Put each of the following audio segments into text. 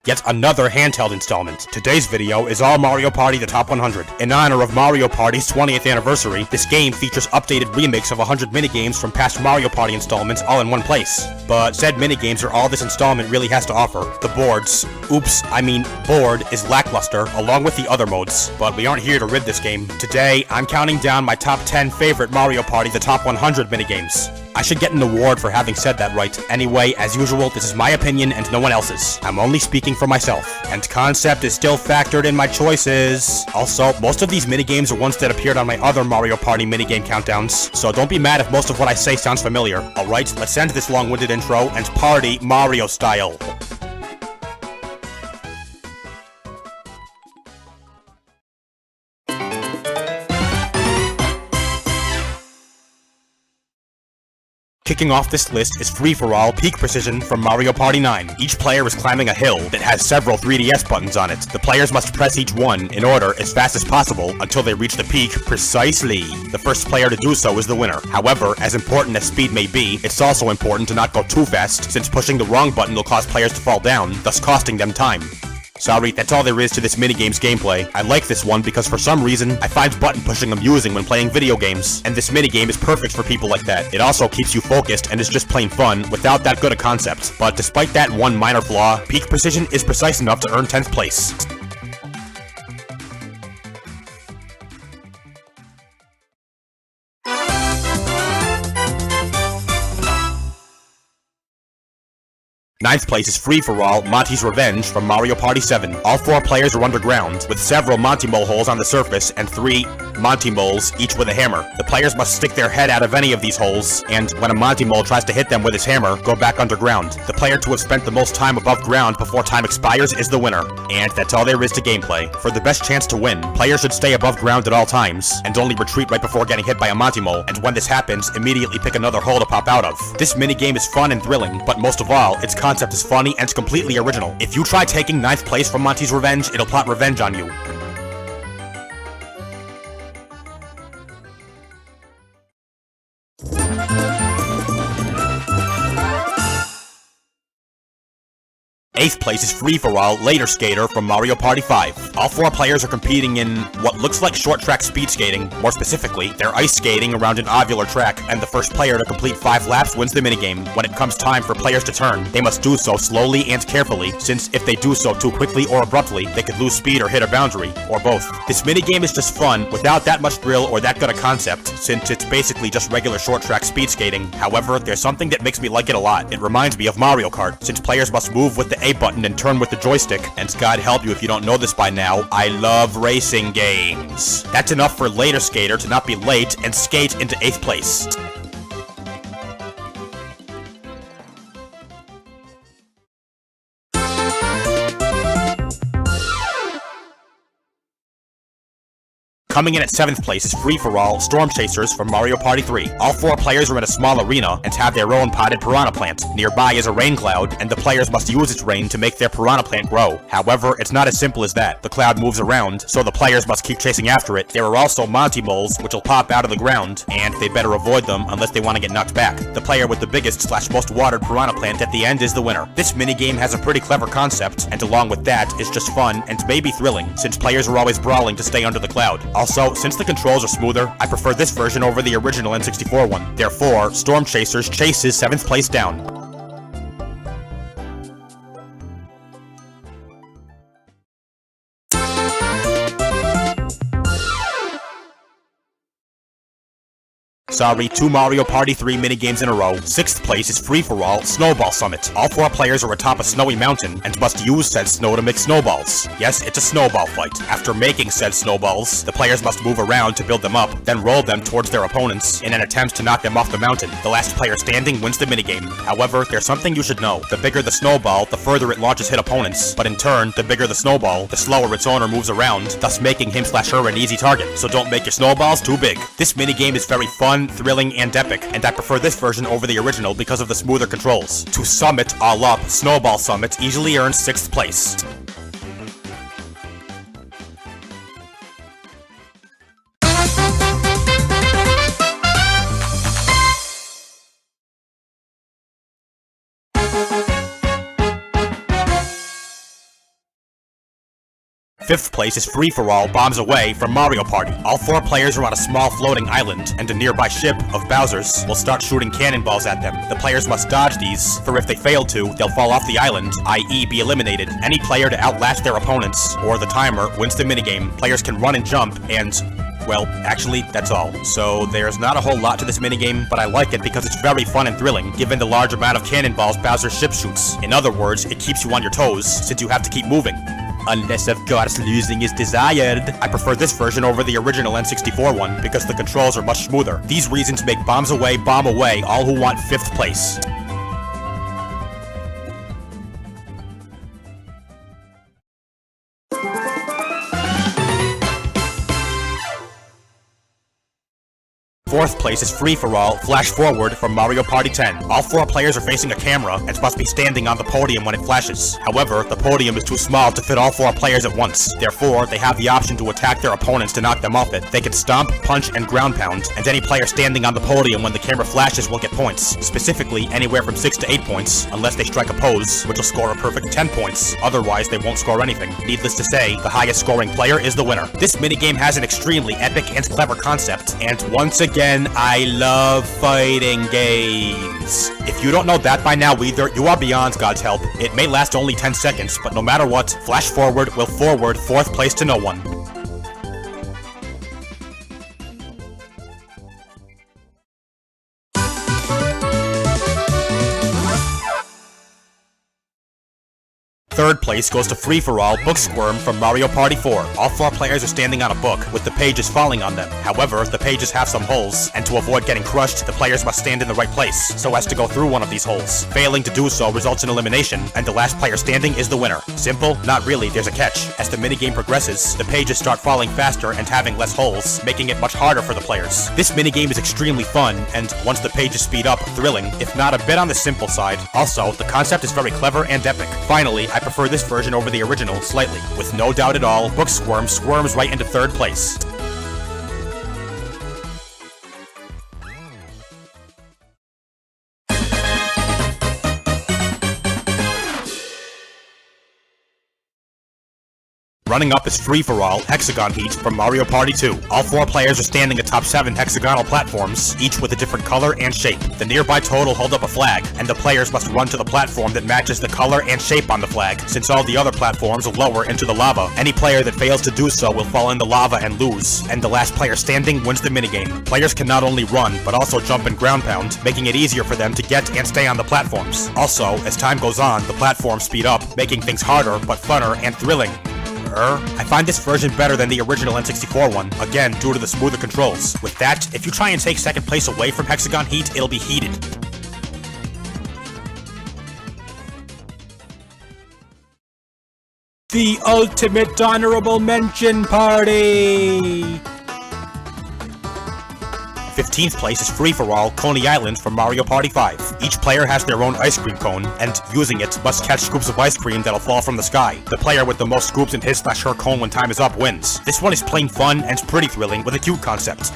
Yet another handheld installment. Today's video is all Mario Party the Top 100. In honor of Mario Party's 20th anniversary, this game features updated remakes of 100 minigames from past Mario Party installments all in one place. But said minigames are all this installment really has to offer. The board is lackluster, along with the other modes. But we aren't here to rid this game. Today, I'm counting down my top 10 favorite Mario Party the Top 100 minigames. I should get an award for having said that right. Anyway, as usual, this is my opinion and no one else's. I'm only speaking for myself. And concept is still factored in my choices. Also, most of these minigames are ones that appeared on my other Mario Party minigame countdowns, so don't be mad if most of what I say sounds familiar. Alright, let's end this long-winded intro and party Mario style. Kicking off this list is Free-for-All Peak Precision from Mario Party 9. Each player is climbing a hill that has several 3DS buttons on it. The players must press each one in order as fast as possible until they reach the peak precisely. The first player to do so is the winner. However, as important as speed may be, it's also important to not go too fast, since pushing the wrong button will cause players to fall down, thus costing them time. Sorry, that's all there is to this minigame's gameplay. I like this one because for some reason, I find button pushing amusing when playing video games, and this minigame is perfect for people like that. It also keeps you focused and is just plain fun without that good a concept. But despite that one minor flaw, Peak Precision is precise enough to earn 10th place. Ninth place is Free-for-All Monty's Revenge from Mario Party 7. All 4 players are underground, with several Monty mole holes on the surface and 3 Monty moles, each with a hammer. The players must stick their head out of any of these holes, and when a Monty mole tries to hit them with his hammer, go back underground. The player to have spent the most time above ground before time expires is the winner. And that's all there is to gameplay. For the best chance to win, players should stay above ground at all times, and only retreat right before getting hit by a Monty mole, and when this happens, immediately pick another hole to pop out of. This minigame is fun and thrilling, but most of all, its concept is funny and completely original. If you try taking 9th place from Monty's Revenge, it'll plot revenge on you. Eighth place is Free-for-All Later Skater from Mario Party 5. All 4 players are competing in what looks like short track speed skating. More specifically, they're ice skating around an ovular track, and the first player to complete 5 laps wins the minigame. When it comes time for players to turn, they must do so slowly and carefully, since if they do so too quickly or abruptly, they could lose speed or hit a boundary, or both. This minigame is just fun, without that much thrill or that good a concept, since it's basically just regular short track speed skating. However, there's something that makes me like it a lot. It reminds me of Mario Kart, since players must move with the A button and turn with the joystick, and God help you if you don't know this by now, I love racing games. That's enough for Later Skater to not be late and skate into 8th place. Coming in at 7th place is Free-for-All Storm Chasers from Mario Party 3. All 4 players are in a small arena and have their own potted piranha plant. Nearby is a rain cloud, and the players must use its rain to make their piranha plant grow. However, it's not as simple as that. The cloud moves around, so the players must keep chasing after it. There are also Monty moles, which will pop out of the ground, and they better avoid them unless they want to get knocked back. The player with the biggest / most watered piranha plant at the end is the winner. This minigame has a pretty clever concept, and along with that, is just fun and maybe thrilling, since players are always brawling to stay under the cloud. Also, since the controls are smoother, I prefer this version over the original N64 one. Therefore, Storm Chasers chases 7th place down. Sorry, 2 Mario Party 3 minigames in a row. 6th place is Free-for-All Snowball Summit. All 4 players are atop a snowy mountain and must use said snow to make snowballs. Yes, it's a snowball fight. After making said snowballs, the players must move around to build them up, then roll them towards their opponents in an attempt to knock them off the mountain. The last player standing wins the minigame. However, there's something you should know. The bigger the snowball, the further it launches hit opponents, but in turn, the bigger the snowball, the slower its owner moves around, thus making him/her an easy target. So don't make your snowballs too big. This minigame is very fun, thrilling, and epic, and I prefer this version over the original because of the smoother controls. To sum it all up, Snowball Summit easily earns 6th place. 5th place is free-for-all bombs away from Mario Party. All 4 players are on a small floating island, and a nearby ship of Bowser's will start shooting cannonballs at them. The players must dodge these, for if they fail to, they'll fall off the island, i.e. be eliminated. Any player to outlast their opponents, or the timer, wins the minigame. Players can run and jump, and... well, actually, that's all. So, there's not a whole lot to this minigame, but I like it because it's very fun and thrilling, given the large amount of cannonballs Bowser's ship shoots. In other words, it keeps you on your toes, since you have to keep moving. Unless, of course, losing is desired. I prefer this version over the original N64 one, because the controls are much smoother. These reasons make bombs away, bomb away, all who want 5th place. Fourth place is free-for-all, flash forward from Mario Party 10. All 4 players are facing a camera and must be standing on the podium when it flashes. However, the podium is too small to fit all 4 players at once. Therefore, they have the option to attack their opponents to knock them off it. They can stomp, punch, and ground pound, and any player standing on the podium when the camera flashes will get points. Specifically, anywhere from 6 to 8 points, unless they strike a pose, which will score a perfect 10 points. Otherwise, they won't score anything. Needless to say, the highest scoring player is the winner. This minigame has an extremely epic and clever concept, and once again, I love fighting games. If you don't know that by now either, you are beyond God's help. It may last only 10 seconds, but no matter what, flash forward will forward 4th place to no one. Third place goes to free-for-all Booksquirm from Mario Party 4. All 4 players are standing on a book, with the pages falling on them. However, the pages have some holes, and to avoid getting crushed, the players must stand in the right place, so as to go through one of these holes. Failing to do so results in elimination, and the last player standing is the winner. Simple? Not really, there's a catch. As the minigame progresses, the pages start falling faster and having less holes, making it much harder for the players. This minigame is extremely fun, and once the pages speed up, thrilling, if not a bit on the simple side. Also, the concept is very clever and epic. Finally, I prefer this version over the original slightly. With no doubt at all, Booksquirm squirms right into 3rd place. Running up is free-for-all Hexagon Heat from Mario Party 2. All 4 players are standing atop 7 hexagonal platforms, each with a different color and shape. The nearby total hold up a flag, and the players must run to the platform that matches the color and shape on the flag, since all the other platforms will lower into the lava. Any player that fails to do so will fall in the lava and lose, and the last player standing wins the minigame. Players can not only run, but also jump and ground pound, making it easier for them to get and stay on the platforms. Also, as time goes on, the platforms speed up, making things harder, but funner and thrilling. I find this version better than the original N64 one, again due to the smoother controls. With that, if you try and take 2nd place away from Hexagon Heat, it'll be heated. The ultimate honorable mention party! 15th place is free-for-all Coney Island from Mario Party 5. Each player has their own ice cream cone, and using it must catch scoops of ice cream that'll fall from the sky. The player with the most scoops in his/her cone when time is up wins. This one is plain fun and pretty thrilling with a cute concept.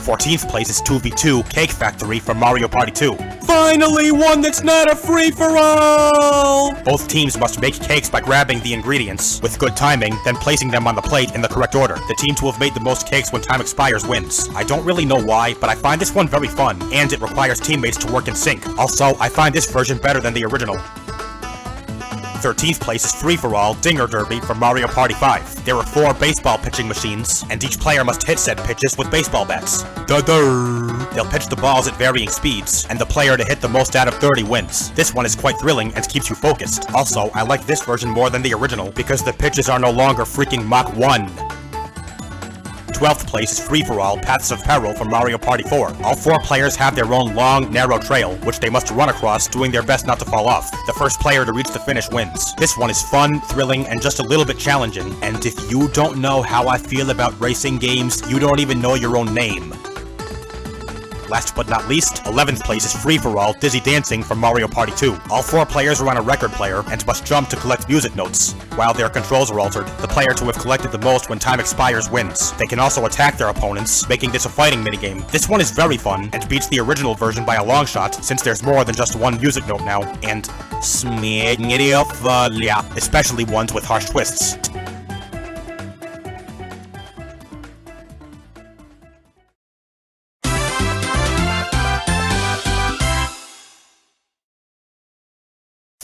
14th place is 2v2 Cake Factory from Mario Party 2. Finally, one that's not a free-for-all! Both teams must make cakes by grabbing the ingredients, with good timing, then placing them on the plate in the correct order. The team to have made the most cakes when time expires wins. I don't really know why, but I find this one very fun, and it requires teammates to work in sync. Also, I find this version better than the original. 13th place is free-for-all Dinger Derby from Mario Party 5. There are 4 baseball pitching machines, and each player must hit said pitches with baseball bats. They'll pitch the balls at varying speeds, and the player to hit the most out of 30 wins. This one is quite thrilling and keeps you focused. Also, I like this version more than the original, because the pitches are no longer freaking Mach 1. 12th place is free-for-all Paths of Peril from Mario Party 4. All 4 players have their own long, narrow trail, which they must run across, doing their best not to fall off. The first player to reach the finish wins. This one is fun, thrilling, and just a little bit challenging. And if you don't know how I feel about racing games, you don't even know your own name. Last but not least, 11th place is free-for-all Dizzy Dancing from Mario Party 2. All 4 players are on a record player and must jump to collect music notes. While their controls are altered, the player to have collected the most when time expires wins. They can also attack their opponents, making this a fighting minigame. This one is very fun, and beats the original version by a long shot, since there's more than just one music note now, and especially ones with harsh twists.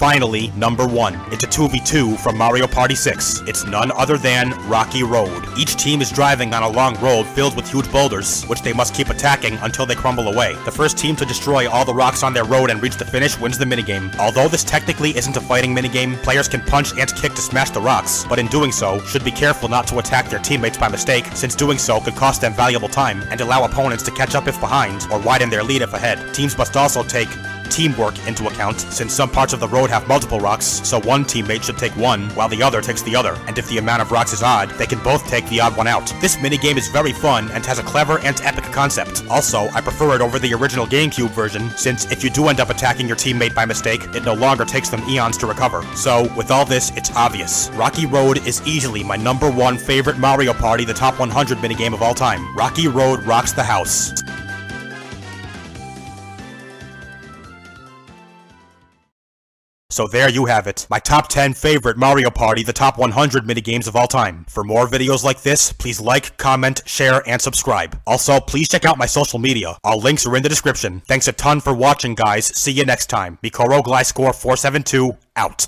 Finally, number 1. It's a 2v2 from Mario Party 6. It's none other than Rocky Road. Each team is driving on a long road filled with huge boulders, which they must keep attacking until they crumble away. The first team to destroy all the rocks on their road and reach the finish wins the minigame. Although this technically isn't a fighting minigame, players can punch and kick to smash the rocks, but in doing so, should be careful not to attack their teammates by mistake, since doing so could cost them valuable time and allow opponents to catch up if behind, or widen their lead if ahead. Teams must also take teamwork into account, since some parts of the road have multiple rocks, so one teammate should take one while the other takes the other, and if the amount of rocks is odd, they can both take the odd one out. This minigame is very fun and has a clever and epic concept. Also, I prefer it over the original GameCube version, since if you do end up attacking your teammate by mistake, it no longer takes them eons to recover. So, with all this, it's obvious. Rocky Road is easily my number 1 favorite Mario Party, the top 100 minigame of all time. Rocky Road rocks the house. So there you have it, my top 10 favorite Mario Party, the top 100 minigames of all time. For more videos like this, please like, comment, share, and subscribe. Also, please check out my social media. All links are in the description. Thanks a ton for watching, guys. See you next time. Mikoro Glyscore 472, out.